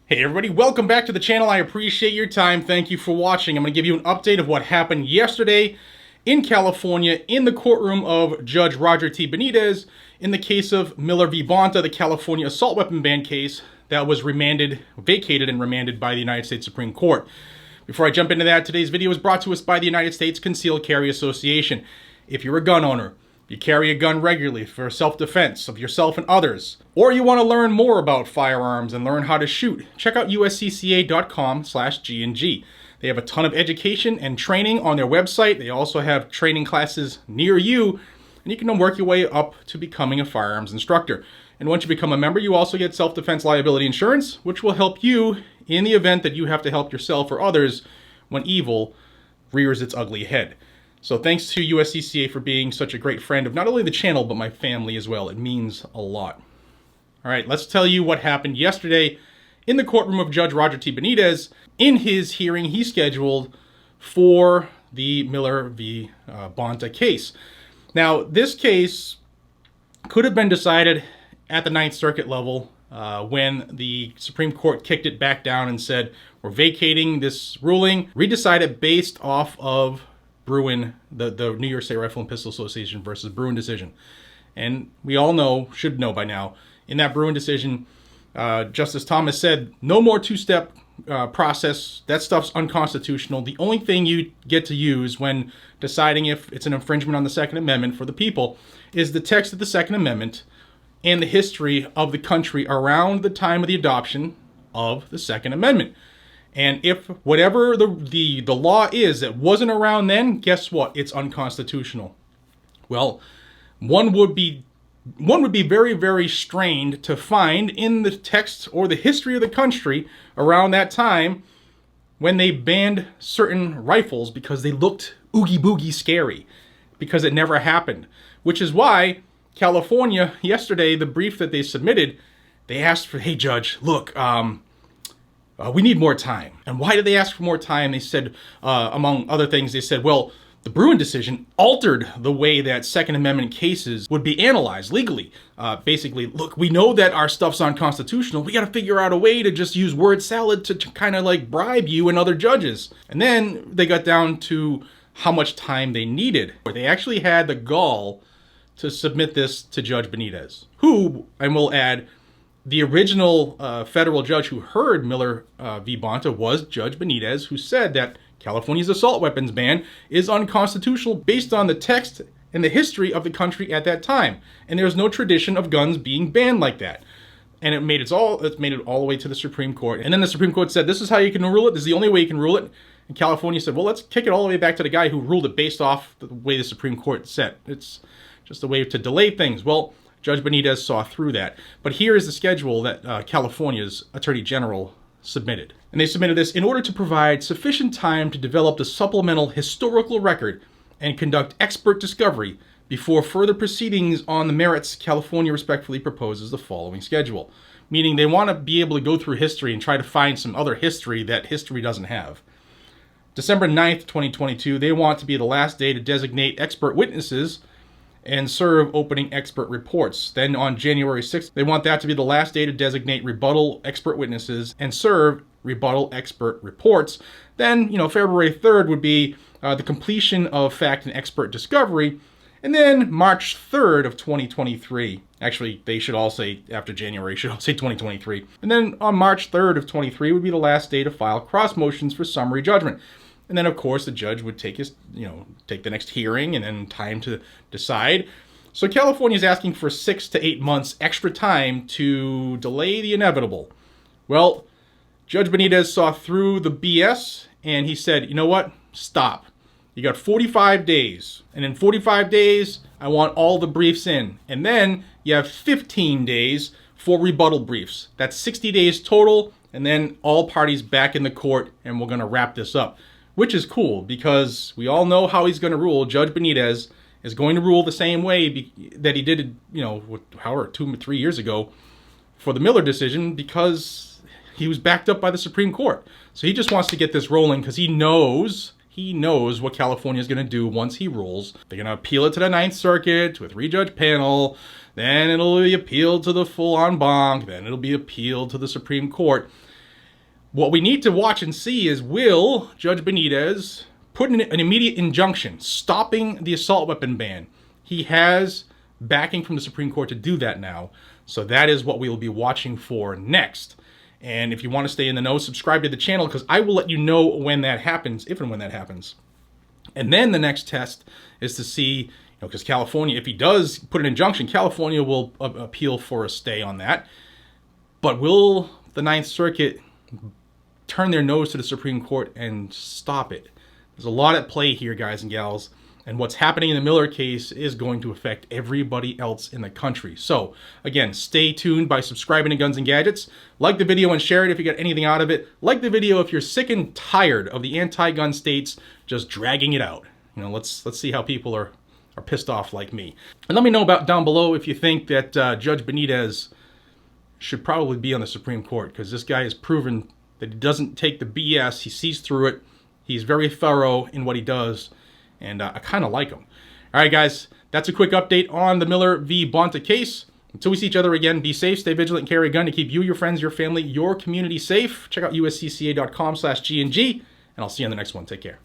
Hey everybody, welcome back to the channel. I appreciate your time. Thank you for watching. I'm going to give you an update of what happened yesterday in California in the courtroom of Judge Roger T. Benitez in the case of Miller v. Bonta, the California assault weapon ban case that was vacated and remanded by the United States Supreme Court. Before I jump into that, today's video is brought to us by the United States Concealed Carry Association. If you're a gun owner, you carry a gun regularly for self-defense of yourself and others, or you want to learn more about firearms and learn how to shoot, check out uscca.com/GNG. They have a ton of education and training on their website. They also have training classes near you, and you can work your way up to becoming a firearms instructor. And once you become a member, you also get self-defense liability insurance, which will help you in the event that you have to help yourself or others when evil rears its ugly head. So thanks to USCCA for being such a great friend of not only the channel, but my family as well. It means a lot. All right, let's tell you what happened yesterday in the courtroom of Judge Roger T. Benitez in his hearing he scheduled for the Miller v. Bonta case. Now, this case could have been decided at the Ninth Circuit level when the Supreme Court kicked it back down and said, we're vacating this ruling, redecide it based off of Bruin, the New York State Rifle and Pistol Association versus Bruin decision. And we all should know by now, in that Bruin decision, Justice Thomas said, no more two-step process. That stuff's unconstitutional. The only thing you get to use when deciding if it's an infringement on the Second Amendment for the people is the text of the Second Amendment and the history of the country around the time of the adoption of the Second Amendment. And if whatever the law is that wasn't around then, guess what? It's unconstitutional. Well, one would be very, very strained to find in the text or the history of the country around that time when they banned certain rifles because they looked oogie boogie scary, because it never happened. Which is why California, yesterday, the brief that they submitted, they asked for, hey judge, look, we need more time. And why did they ask for more time? They said, among other things, they said, well, the Bruin decision altered the way that Second Amendment cases would be analyzed legally. Basically, look, we know that our stuff's unconstitutional. We got to figure out a way to just use word salad to kind of like bribe you and other judges. And then they got down to how much time they needed. They actually had the gall to submit this to Judge Benitez, who, I will add, the original federal judge who heard Miller v. Bonta was Judge Benitez, who said that California's assault weapons ban is unconstitutional based on the text and the history of the country at that time. And there's no tradition of guns being banned like that. And it made it all the way to the Supreme Court. And then the Supreme Court said, this is how you can rule it. This is the only way you can rule it. And California said, well, let's kick it all the way back to the guy who ruled it based off the way the Supreme Court said. It's just a way to delay things. Well, Judge Benitez saw through that. But here is the schedule that California's Attorney General submitted. And they submitted this in order to provide sufficient time to develop the supplemental historical record and conduct expert discovery before further proceedings on the merits. California respectfully proposes the following schedule. Meaning they want to be able to go through history and try to find some other history that history doesn't have. December 9th, 2022, they want to be the last day to designate expert witnesses and serve opening expert reports. Then on January 6th, they want that to be the last day to designate rebuttal expert witnesses and serve rebuttal expert reports. Then, February 3rd would be the completion of fact and expert discovery. And then March 3rd of 2023, actually, they should all say after January, should all say 2023. And then on March 3rd of 23 would be the last day to file cross motions for summary judgment. And then, of course, the judge would take take the next hearing and then time to decide. So California is asking for 6 to 8 months extra time to delay the inevitable. Well, Judge Benitez saw through the BS and he said, you know what? Stop. You got 45 days. And in 45 days, I want all the briefs in. And then you have 15 days for rebuttal briefs. That's 60 days total. And then all parties back in the court and we're going to wrap this up. Which is cool because we all know how he's going to rule. Judge Benitez is going to rule the same way that he did, however, 2 or 3 years ago for the Miller decision because he was backed up by the Supreme Court. So he just wants to get this rolling because he knows what California is going to do once he rules. They're going to appeal it to the Ninth Circuit, to a 3-judge panel. Then it'll be appealed to the full en banc. Then it'll be appealed to the Supreme Court. What we need to watch and see is, will Judge Benitez put in an immediate injunction stopping the assault weapon ban? He has backing from the Supreme Court to do that now. So that is what we will be watching for next. And if you want to stay in the know, subscribe to the channel, because I will let you know when that happens, if and when that happens. And then the next test is to see, because California, if he does put an injunction, California will appeal for a stay on that. But will the Ninth Circuit turn their nose to the Supreme Court and stop it? There's a lot at play here, guys and gals. And what's happening in the Miller case is going to affect everybody else in the country. So, again, stay tuned by subscribing to Guns and Gadgets. Like the video and share it if you got anything out of it. Like the video if you're sick and tired of the anti-gun states just dragging it out. Let's see how people are pissed off like me. And let me know down below if you think that Judge Benitez should probably be on the Supreme Court, because this guy has proven that he doesn't take the BS. He sees through it. He's very thorough in what he does. And I kind of like him. All right, guys, that's a quick update on the Miller v. Bonta case. Until we see each other again, be safe, stay vigilant, and carry a gun to keep you, your friends, your family, your community safe. Check out uscca.com/GNG, and I'll see you on the next one. Take care.